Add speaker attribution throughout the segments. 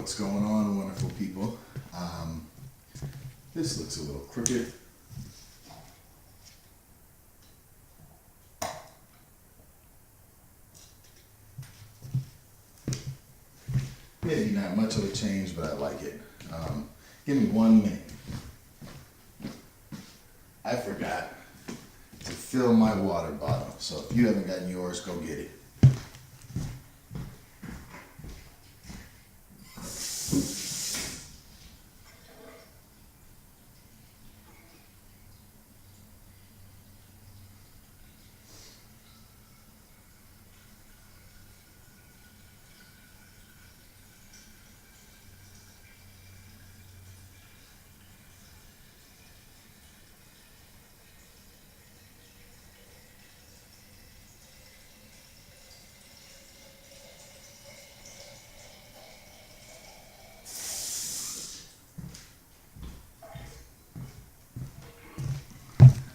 Speaker 1: What's going on, wonderful people? This looks a little crooked. Maybe not much of a change, but I like it. Give me 1 minute. I forgot to fill my water bottle, so if you haven't gotten yours, go get it.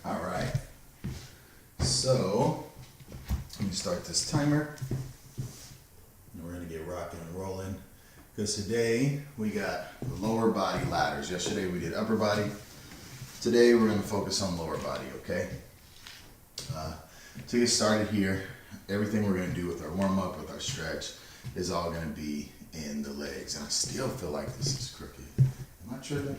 Speaker 1: All right, so let me start this timer. And we're gonna get rocking and rolling because today we got the lower body ladders. Yesterday we did upper body. Today we're gonna focus on lower body, okay? To get started here, everything we're gonna do with our warm up, with our stretch, is all gonna be in the legs. And I still feel like this is crooked. Am I tripping?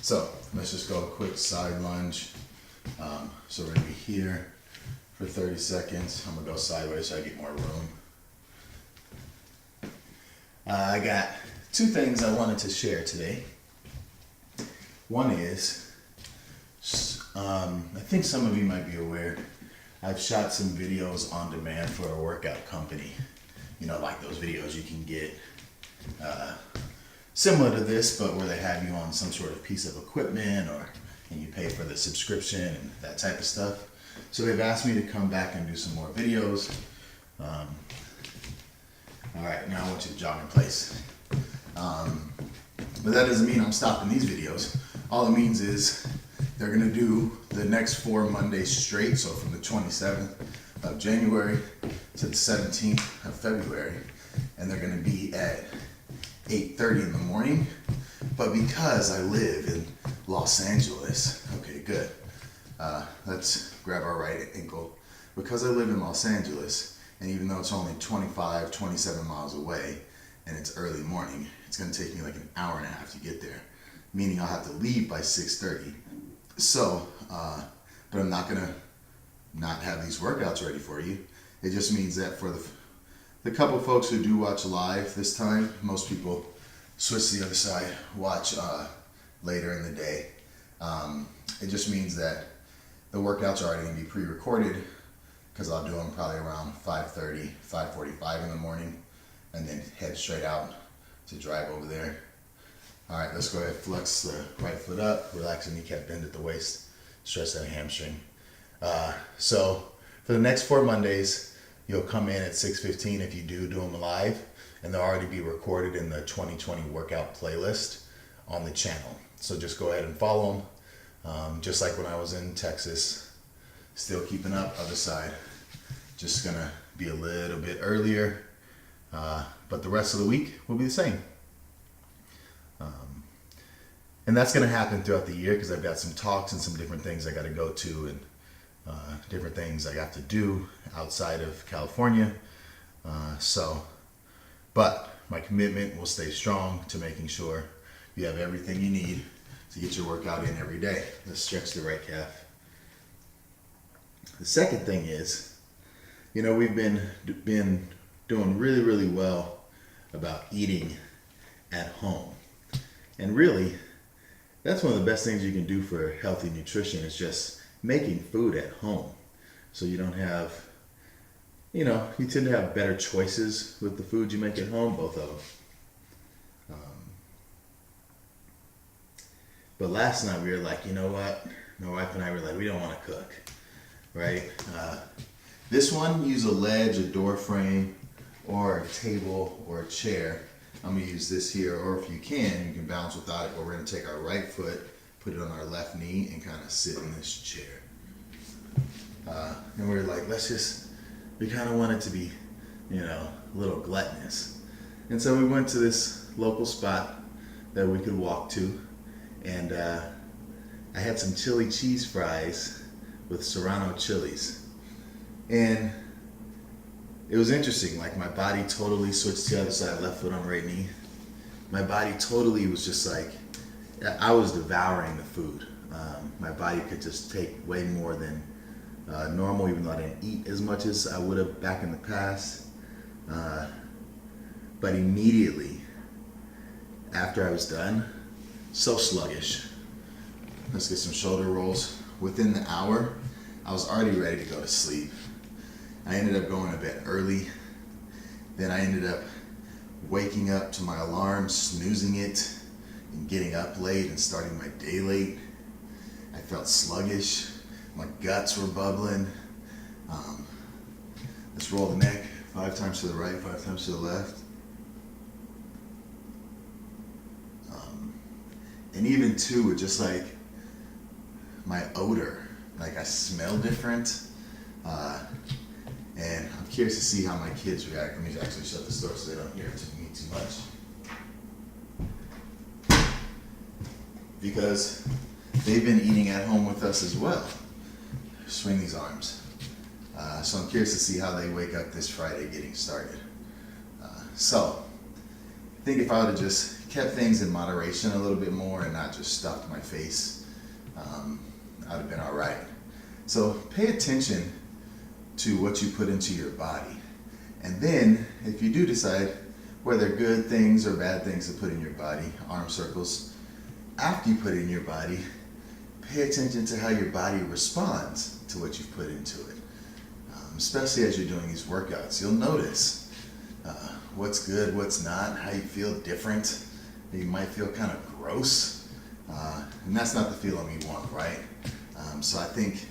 Speaker 1: So let's just go a quick side lunge. So we're gonna be here for 30 seconds. I'm gonna go sideways so I get more room. I got two things I wanted to share today. One is, I think some of you might be aware, I've shot some videos on demand for a workout company. You know, like those videos you can get similar to this, but where they have you on some sort of piece of equipment, and you pay for the subscription and that type of stuff. So they've asked me to come back and do some more videos. All right, now I want you to jog in place. But that doesn't mean I'm stopping these videos. All it means is they're gonna do the next 4 Mondays straight, so from the 27th of January to the 17th of February, and they're gonna be at 8:30 in the morning. But because I live in Los Angeles, okay, good. Let's grab our right ankle. Because I live in Los Angeles, and even though it's only 25, 27 miles away, and it's early morning, it's gonna take me like an hour and a half to get there, meaning I'll have to leave by 6:30. So, but I'm not gonna not have these workouts ready for you. It just means that for the couple folks who do watch live this time, most people switch to the other side, watch later in the day. It just means that the workouts are already gonna be pre-recorded, because I'll do them probably around 5:30, 5:45 in the morning, and then head straight out to drive over there. All right, let's go ahead, flex the right foot up, relax the kneecap, bend at the waist, stretch that hamstring. So for the next 4 Mondays, you'll come in at 6:15 if you do them live, and they'll already be recorded in the 2020 workout playlist on the channel. So just go ahead and follow them. Just like when I was in Texas, still keeping up, other side. Just gonna be a little bit earlier, but the rest of the week will be the same. And that's gonna happen throughout the year because I've got some talks and some different things I gotta go to, and different things I got to do outside of California. But my commitment will stay strong to making sure you have everything you need to get your workout in every day. Let's stretch the right calf. The second thing is, you know, we've been doing really, really well about eating at home. And really, that's one of the best things you can do for healthy nutrition, is just making food at home. So you don't have, you tend to have better choices with the food you make at home, both of them. But last night we were like, you know what? My wife and I were like, we don't want to cook, right? This one, use a ledge, a door frame, or a table or a chair. I'm gonna use this here, or if you can balance without it, but we're gonna take our right foot, put it on our left knee and kind of sit in this chair. And we were like, we kind of wanted to be, a little gluttonous. And so we went to this local spot that we could walk to, and I had some chili cheese fries with Serrano chilies. And it was interesting, like my body totally switched to the other side, left foot on right knee. My body totally was just like, I was devouring the food. My body could just take way more than normal, even though I didn't eat as much as I would have back in the past. But immediately after I was done, so sluggish. Let's get some shoulder rolls. Within the hour, I was already ready to go to sleep. I ended up going to bed early. Then I ended up waking up to my alarm, snoozing it, and getting up late and starting my day late. I felt sluggish. My guts were bubbling. Let's roll the neck 5 times to the right, 5 times to the left. And even too, with just like my odor, like I smell different. And I'm curious to see how my kids react. Let me actually shut the door so they don't hear me too much. Because they've been eating at home with us as well. Swing these arms. So I'm curious to see how they wake up this Friday getting started. So I think if I would have just kept things in moderation a little bit more and not just stuffed my face, I'd have been all right. So pay attention to what you put into your body. And then if you do decide whether good things or bad things to put in your body, arm circles, after you put it in your body, pay attention to how your body responds to what you've put into it. Especially as you're doing these workouts, you'll notice what's good, what's not, how you feel different. You might feel kind of gross, and that's not the feeling we want, right? So I think,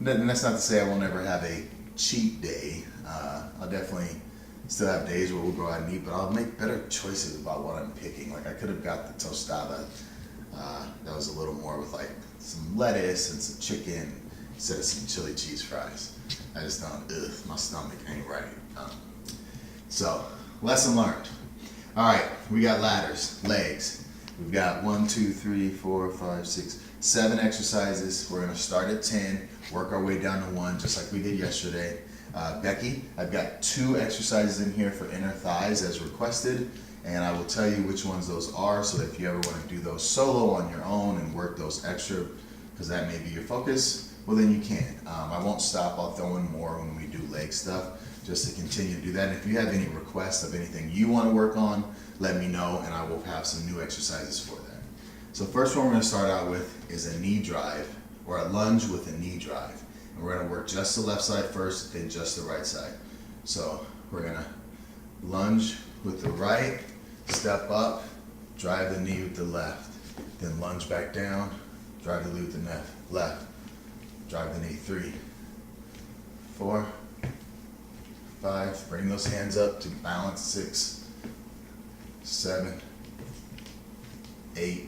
Speaker 1: and that's not to say I won't ever have a cheat day. I'll definitely still have days where we'll go out and eat, but I'll make better choices about what I'm picking. Like I could have got the tostada that was a little more with like some lettuce and some chicken instead of some chili cheese fries. I just don't, my stomach ain't right. So, lesson learned. All right, we got ladders, legs. We've got 1, 2, 3, 4, 5, 6, 7 exercises. We're gonna start at 10, work our way down to 1, just like we did yesterday. Becky, I've got 2 exercises in here for inner thighs as requested, and I will tell you which ones those are, so that if you ever wanna do those solo on your own and work those extra, because that may be your focus, well then you can. I won't stop, I'll throw in more when we do leg stuff, just to continue to do that. And if you have any requests of anything you want to work on, let me know and I will have some new exercises for that. So first one we're going to start out with is a knee drive, or a lunge with a knee drive. And we're going to work just the left side first, then just the right side. So we're going to lunge with the right, step up, drive the knee with the left, then lunge back down, drive the knee with the left, drive the knee, 3, 4, 5, bring those hands up to balance, 6, 7, 8,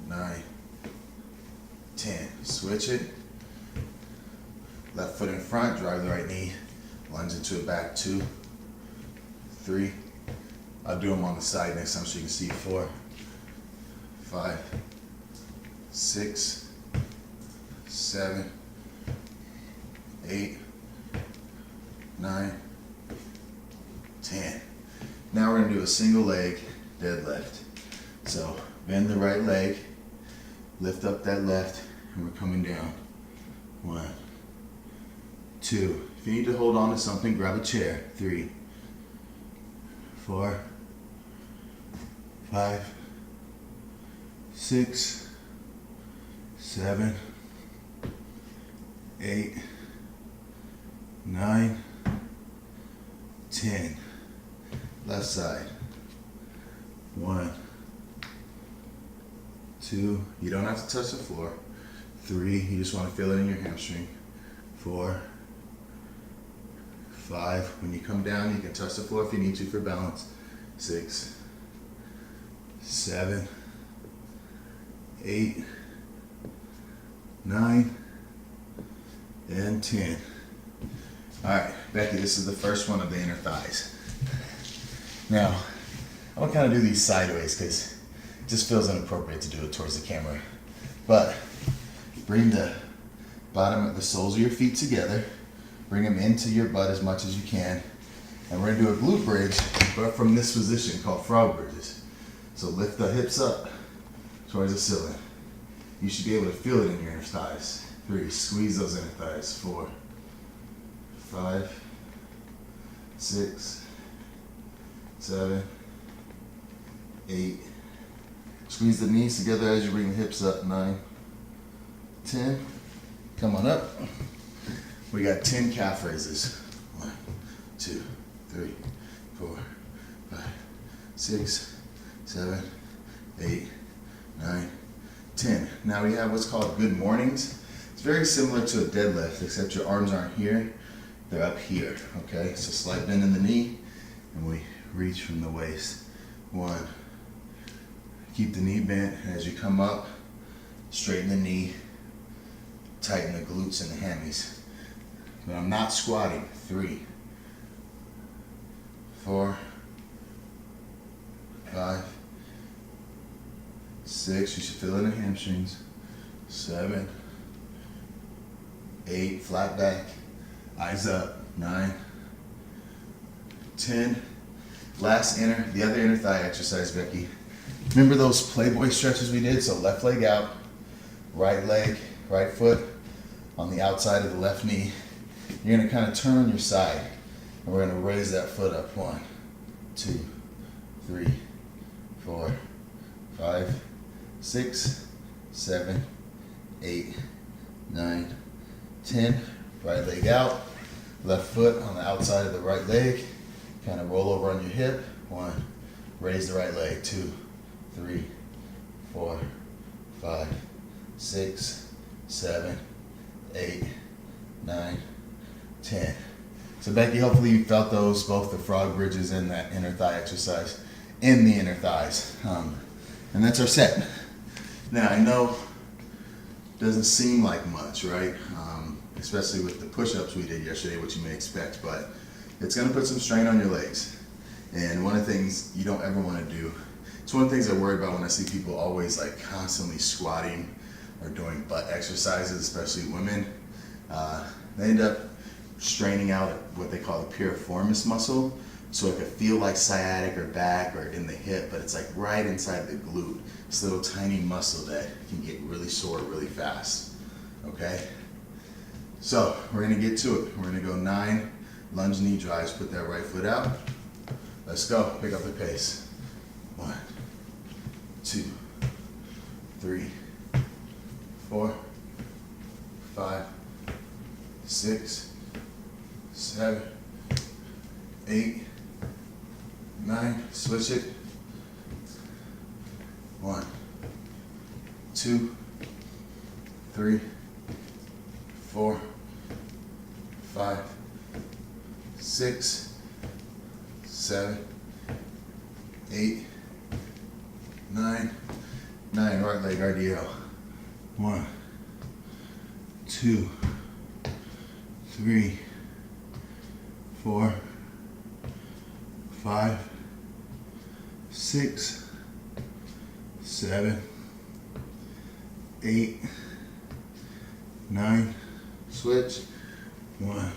Speaker 1: 9, 10. Switch it. Left foot in front, drive the right knee, lunge into it back, 2, 3. I'll do them on the side next time so you can see, 4, 5, 6, 7, 8, 9, 10. Now we're going to do a single leg deadlift. So bend the right leg, lift up that left, and we're coming down. 1, 2. If you need to hold on to something, grab a chair. 3, 4, 5, 6, 7, 8, 9, 10. Left side. 1, 2. You don't have to touch the floor. 3. You just want to feel it in your hamstring. 4, 5. When you come down, you can touch the floor if you need to for balance. 6, 7, 8, 9, and 10. All right, Becky, this is the first one of the inner thighs. Now, I'm gonna kind of do these sideways because it just feels inappropriate to do it towards the camera. But bring the bottom of the soles of your feet together. Bring them into your butt as much as you can. And we're gonna do a glute bridge, but from this position called frog bridges. So lift the hips up towards the ceiling. You should be able to feel it in your inner thighs. 3, squeeze those inner thighs. 4, 5, 6, 7, 8. Squeeze the knees together as you bring the hips up. 9, 10. Come on up. We got 10 calf raises. 1, 2, 3, 4, 5, 6, 7, 8, 9, 10. Now we have what's called good mornings. It's very similar to a deadlift, except your arms aren't here, they're up here, okay? So slight bend in the knee, and we reach from the waist. 1. Keep the knee bent, and as you come up, straighten the knee, tighten the glutes and the hammies. But I'm not squatting. 3, 4, 5, 6, you should feel it in the hamstrings. 7, 8, flat back, eyes up. 9, 10. Last the other inner thigh exercise, Becky. Remember those Playboy stretches we did? So left leg out, right foot on the outside of the left knee. You're gonna kind of turn on your side, and we're gonna raise that foot up. 1, 2, 3, 4, 5, 6, 7, 8, 9, 10. Right leg out, left foot on the outside of the right leg. Kind of roll over on your hip. 1, raise the right leg. 2, 3, 4, 5, 6, 7, 8, 9, 10. So Becky, hopefully you felt those, both the frog bridges and that inner thigh exercise in the inner thighs. And that's our set. Now I know it doesn't seem like much, right? Especially with the push-ups we did yesterday, which you may expect, but it's gonna put some strain on your legs. And one of the things you don't ever wanna do, it's one of the things I worry about when I see people always like constantly squatting or doing butt exercises, especially women. They end up straining out what they call the piriformis muscle. So it could feel like sciatic or back or in the hip, but it's like right inside the glute. This little tiny muscle that can get really sore really fast, okay? So we're gonna get to it. We're gonna go 9 lunge knee drives. Put that right foot out. Let's go, pick up the pace. 1, 2, 3, 4, 5, 6, 7, 8, 9, switch it. 1, 2, 3, 4, 5, 6, 7, 8, 9, 9, right leg RDL. 1, 2, 3, 4, 5, 6, 7, 8, 9, switch. 1,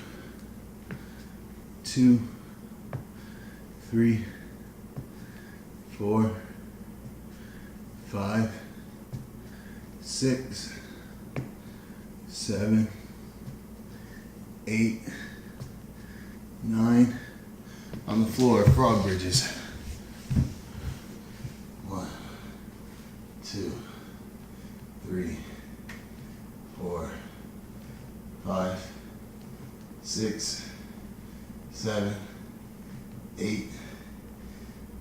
Speaker 1: 2, 3, 4, 5, 6, 7, 8, 9. On the floor, frog bridges. 1, 2, 3, 4, 5, 6, 7, 8,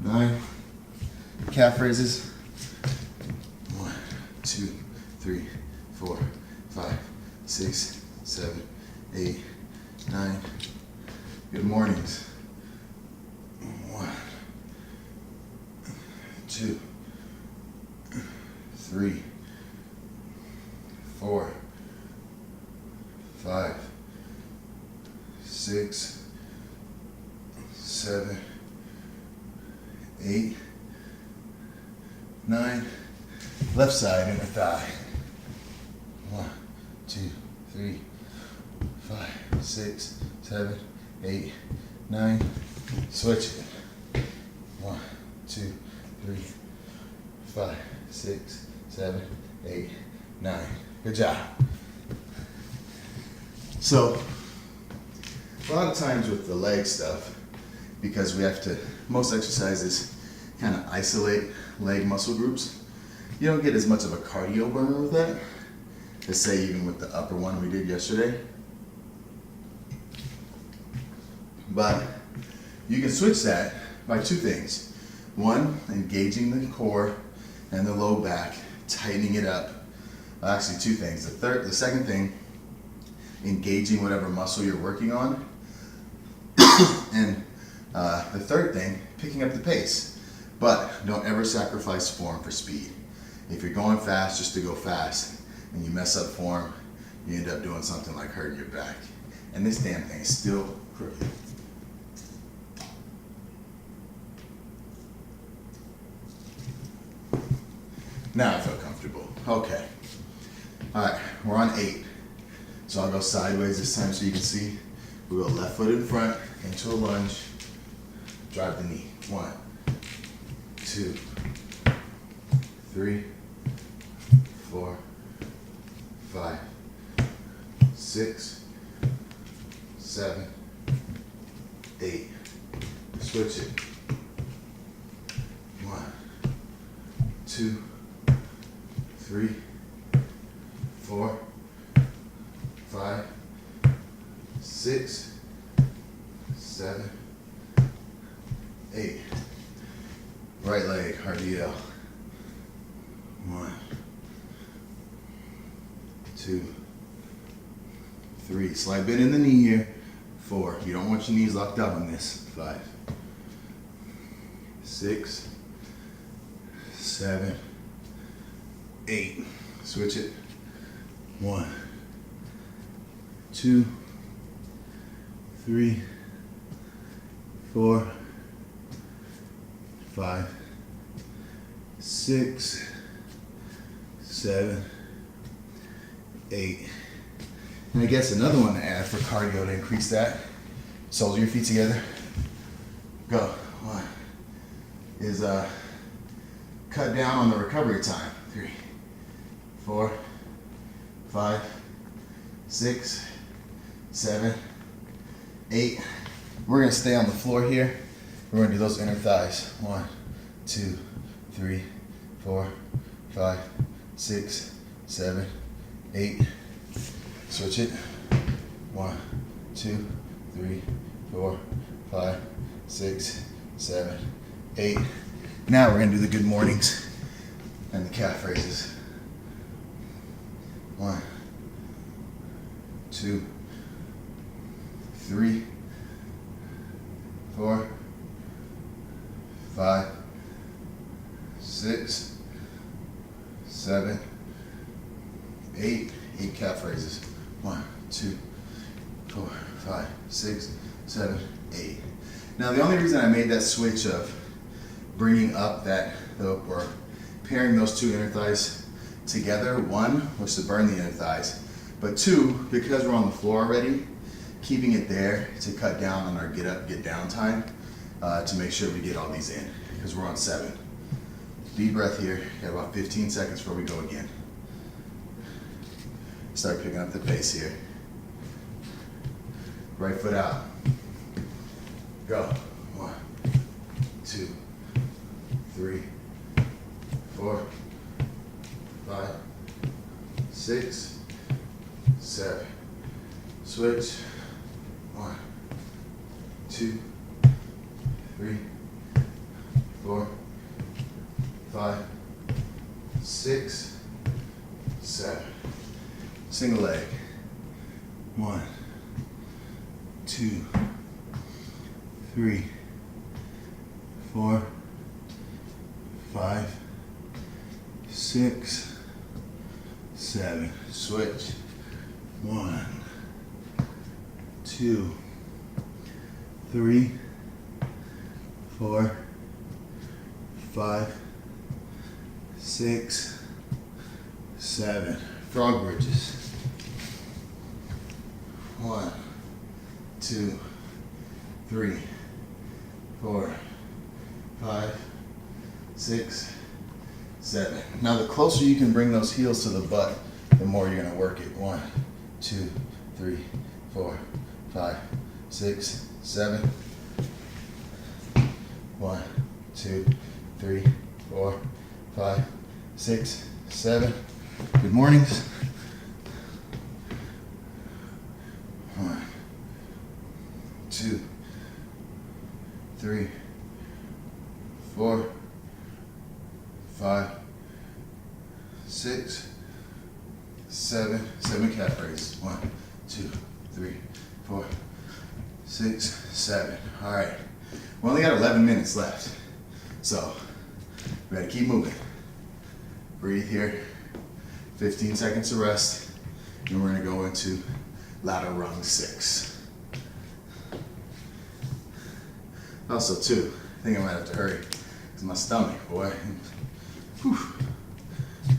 Speaker 1: 9. Calf raises. 1, 2, 3, 4, 5, 6, 7, 8, 9. Good mornings. 1, 2, 3, 4, 5, 6, 7, 8, 9. Left side, inner thigh. 1, 2, 3, 5, 6, 7, 8, 9. Switch it. 1, 2, 3, 5, 6, 7, 8, 9. Good job. So, a lot of times with the leg stuff, because we have to, most exercises kind of isolate leg muscle groups, you don't get as much of a cardio burn with that as say even with the upper one we did yesterday. But you can switch that by two things. One, engaging the core and the low back, tightening it up. Actually, two things. The second thing, engaging whatever muscle you're working on. And the third thing, picking up the pace. But don't ever sacrifice form for speed. If you're going fast just to go fast and you mess up form, you end up doing something like hurting your back. And this damn thing is still crooked. Now I feel comfortable. Okay. All right, we're on 8. So I'll go sideways this time so you can see. We go left foot in front into a lunge. Drive the knee. 1, 2, 3, 4, 5, 6, 7, 8. Switch it. 1, 2, 3, 4, 5, 6, 7, 8. Right leg, RDL. 1, 2, 3. Slight bend in the knee here. 4. You don't want your knees locked up on this. 5, 6, 7, 8. Switch it. 1, 2, 3, 4, 5, 6, 7, 8. And I guess another one to add for cardio to increase that. Soldier your feet together. Go. 1 is cut down on the recovery time. 3, 4, 5, 6, 7, 8. We're gonna stay on the floor here. We're gonna do those inner thighs. 1, 2, 3, 4, 5, 6, 7, 8. Switch it. 1, 2, 3, 4, 5, 6, 7, 8. Now we're gonna do the good mornings and the calf raises. 1, 2, 3, 4, 5, 6, 7, 8. 8 calf raises. 1, 2, 4, 5, 6, 7, 8. Now the only reason I made that switch of bringing up or pairing those two inner thighs together, 1 was to burn the inner thighs, but 2, because we're on the floor already, keeping it there to cut down on our get up, get down time, to make sure we get all these in, because we're on 7. Deep breath here, got about 15 seconds before we go again. Start picking up the pace here. Right foot out. Go. 1, 2, 3, 4, 5, 6, 7. Switch. 1, 2, 3, 4, 5, 6, 7. Single leg. 1, 2, 3, 4, 5, 6, 7. Switch. 1, 2, 3, 4, 5, 6, 7. Frog bridges. 1, 2, 3, 4, 5, 6, 7. Now the closer you can bring those heels to the butt, the more you're going to work it. 1, 2, 3, 4, 5, 6, 7. 1, 2, 3, 4, 5, 6, 7. Good mornings. 1, 2, 3, 4, 5, 6, 7. 7 calf raises. 1, 2, 3, 4, 6, 7. All right. We only got 11 minutes left, so we gotta keep moving. Breathe here. 15 seconds of rest, and we're gonna go into ladder rung 6. Also, too, I think I might have to hurry because my stomach, boy. Whew.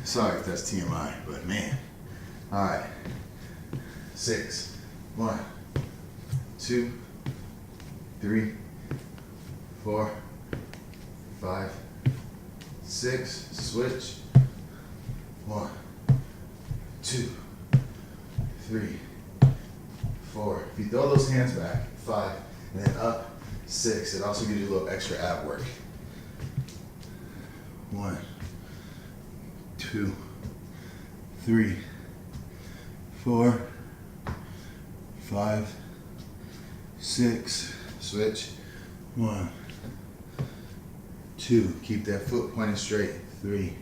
Speaker 1: Sorry if that's TMI, but man. All right. 6. 1, 2, 3, 4, 5, 6. Switch. 1, 2, 3, 4. If you throw those hands back, 5, and then up, 6. It also gives you a little extra ab work. 1, 2, 3, 4, 5, 6. Switch. 1, 2. Keep that foot pointed straight. 3,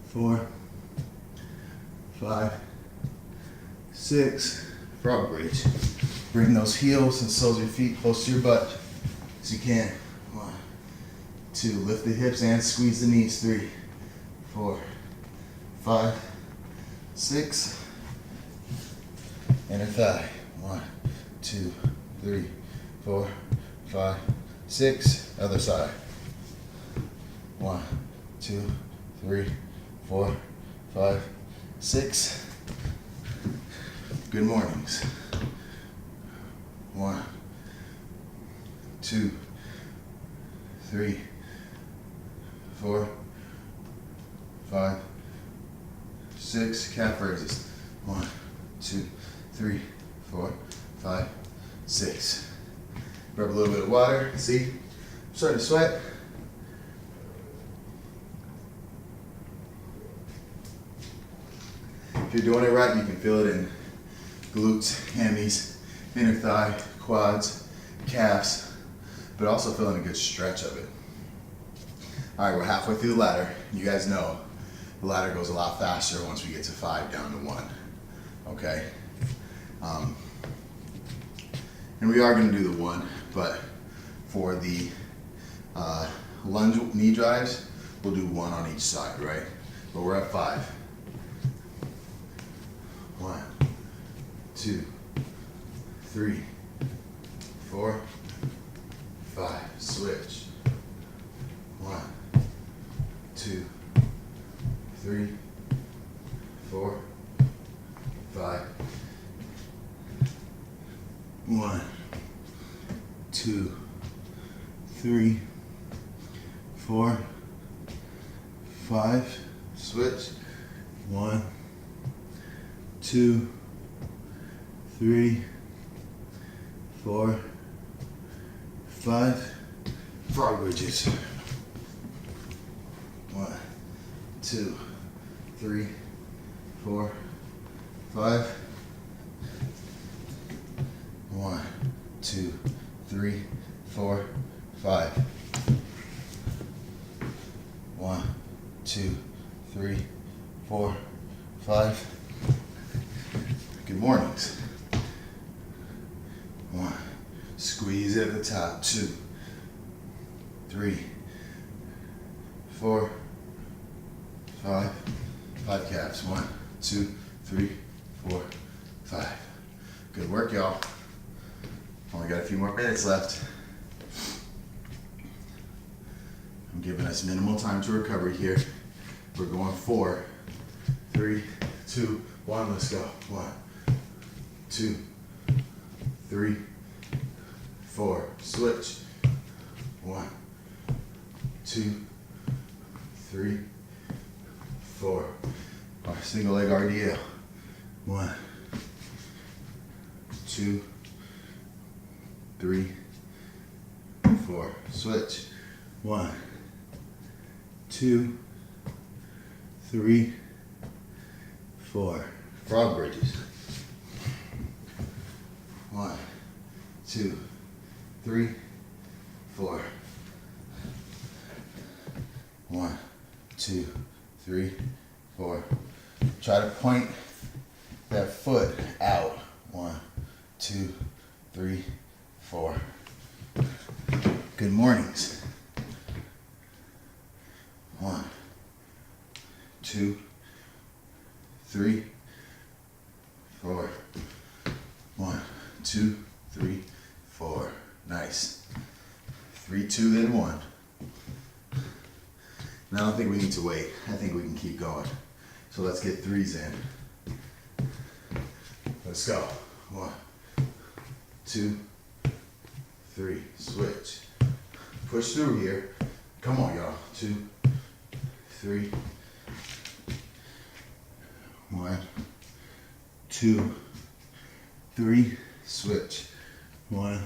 Speaker 1: 4, 5, 6. Frog bridge. Bring those heels and soles of your feet close to your butt as you can. 1, 2. Lift the hips and squeeze the knees. 3, 4, 5, 6. Inner thigh. 1, 2, 3, 4, 5, 6. Other side. 1, 2, 3, 4, 5, 6. Good mornings. 1, 2, 3, 4, 5, 6. Calf raises. 1, 2, 3, 4, 5, 6. Grab a little bit of water. See? I'm starting to sweat. If you're doing it right, you can feel it in glutes, hammies, inner thigh, quads, calves, but also feeling a good stretch of it. All right, we're halfway through the ladder. You guys know the ladder goes a lot faster once we get to 5 down to 1, okay? And we are gonna do the 1, but for the lunge knee drives, we'll do 1 on each side, right? But we're at 5. 1, 2, 3, 4, 5. Switch. 1, 2, 3, 4, 5. 1, 2, 3, 4, 5. Switch. 1, 2, 3, 4, 5. Frog bridges. 1, 2, 3, 4, 5. 1, 2, 3, 4, 5. 1, 2, 3, 4, 5. Good mornings. 1. Squeeze at the top. 2, 3, 4, 5, 5 calves. 1, 2, 3, 4, 5. Good work, y'all. Only got a few more minutes left. I'm giving us minimal time to recovery here. We're going 4, 3, 2, 1. Let's go. 1, 2, 3, 4. Switch. 1, 2, 3, 4. Our single leg RDL. 1, 2, 3, 4. Switch. 1, 2, 3, 4. Frog bridges. 1, 2, 3, 4. 1, 2, 3, 4. Try to point that foot out. 1, 2, 3, 4. Good mornings. 1, 2, 3, 4. 1, 2, 3, 4. Nice. 3, 2, then 1. And I don't think we need to wait. I think we can keep going. So let's get 3s in. Let's go. 1, 2, 3. Switch. Push through here. Come on, y'all. 2, 3. 1, 2, 3. Switch. 1,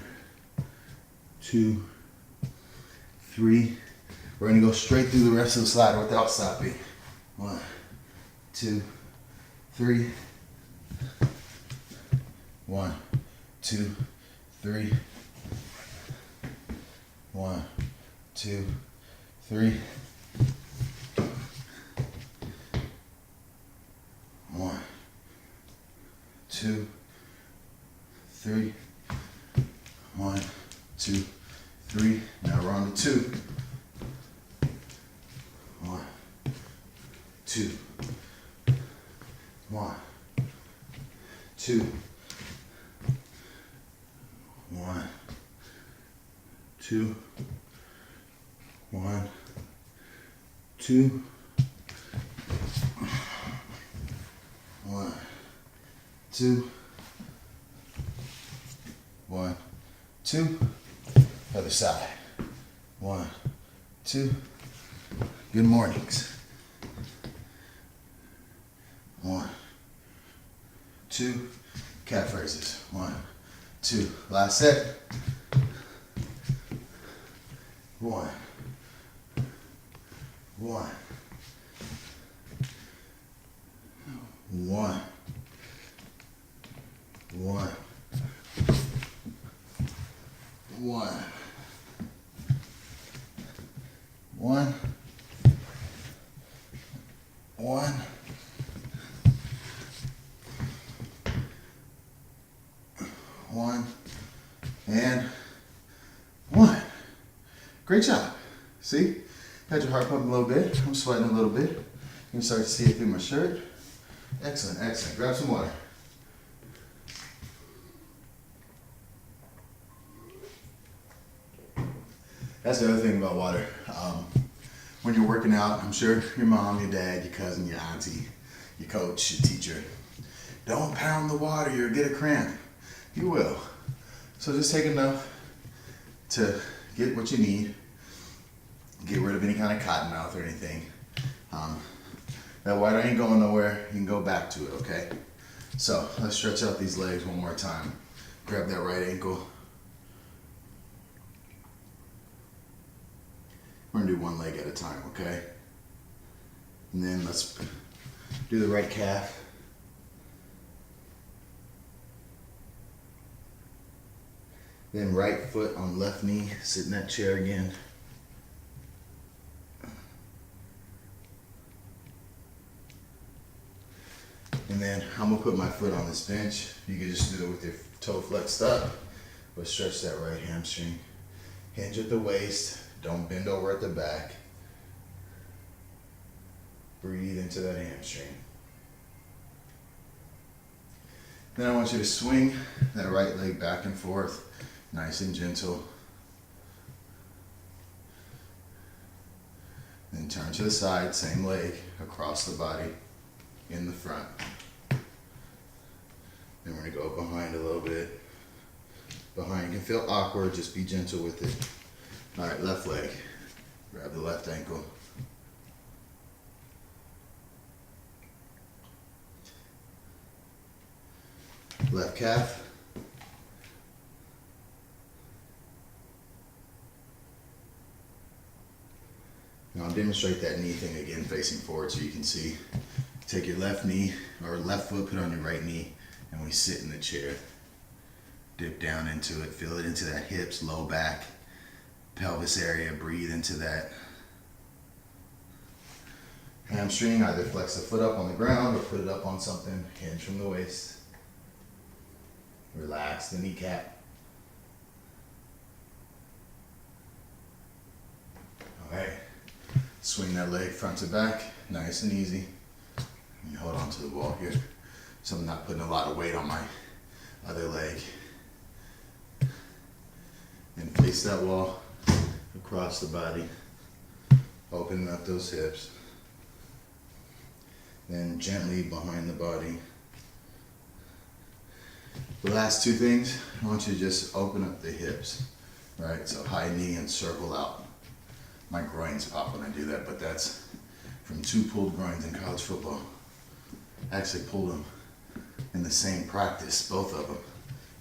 Speaker 1: 2, 3. We're gonna go straight through the rest of the slide without stopping. 1, 2, 3. 1, 2, 3. 1, 2, 3. 1, 2, 3. 1, 2, 3. Now we're on to 2. 1, 2. 1, 2. 1, 2. 1, 2. 1, 2. 1, 2. Other side. 1, 2. Good mornings. 1, 2. Calf raises. 1, 2. Last set. 1, 1. 1, 1. 1, 1, 1. 1 and 1. Great job. See? Got your heart pumping a little bit. I'm sweating a little bit. You can start to see it through my shirt. Excellent, excellent. Grab some water. That's the other thing about water. When you're working out, I'm sure your mom, your dad, your cousin, your auntie, your coach, your teacher, don't pound the water, you'll get a cramp. You will. So just take enough to get what you need, get rid of any kind of cotton mouth or anything. That water ain't going nowhere. You can go back to it, okay? So let's stretch out these legs one more time. Grab that right ankle. We're gonna do one leg at a time, okay? And then let's do the right calf. Then right foot on left knee, sit in that chair again. And then I'm gonna put my foot on this bench. You can just do it with your toe flexed up, but stretch that right hamstring. Hinge at the waist, don't bend over at the back. Breathe into that hamstring. Then I want you to swing that right leg back and forth, nice and gentle. Then turn to the side, same leg, across the body, in the front. Then we're gonna go behind a little bit. Behind can feel awkward, just be gentle with it. All right, left leg. Grab the left ankle. Left calf. Now I'll demonstrate that knee thing again, facing forward so you can see. Take your left knee or left foot, put on your right knee, and we sit in the chair. Dip down into it, feel it into that hips, low back, pelvis area, breathe into that. Hamstring, either flex the foot up on the ground or put it up on something, hinge from the waist. Relax the kneecap. Okay, swing that leg front to back, nice and easy. You hold on to the wall here, so I'm not putting a lot of weight on my other leg. And face that wall across the body, opening up those hips. Then gently behind the body. The last two things, I want you to just open up the hips, right? So high knee and circle out. My groins pop when I do that, but that's from 2 pulled groins in college football. I actually pulled them in the same practice, both of them,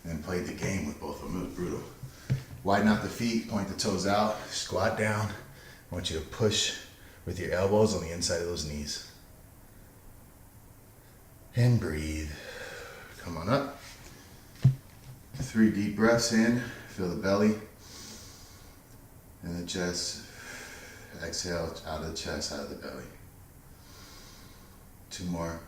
Speaker 1: and then played the game with both of them. It was brutal. Widen out the feet, point the toes out, squat down. I want you to push with your elbows on the inside of those knees. And breathe. Come on up. 3 deep breaths in, feel the belly and the chest. Exhale out of the chest, out of the belly. 2 more.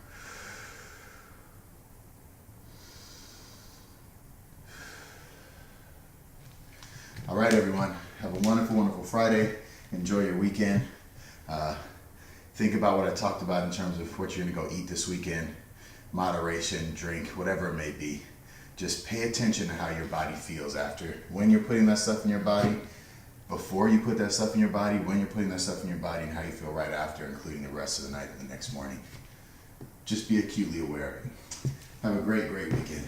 Speaker 1: All right, everyone. Have a wonderful, wonderful Friday. Enjoy your weekend. Think about what I talked about in terms of what you're going to go eat this weekend. Moderation, drink, whatever it may be. Just pay attention to how your body feels after. When you're putting that stuff in your body, before you put that stuff in your body, when you're putting that stuff in your body, and how you feel right after, including the rest of the night and the next morning. Just be acutely aware of it. Have a great, great weekend.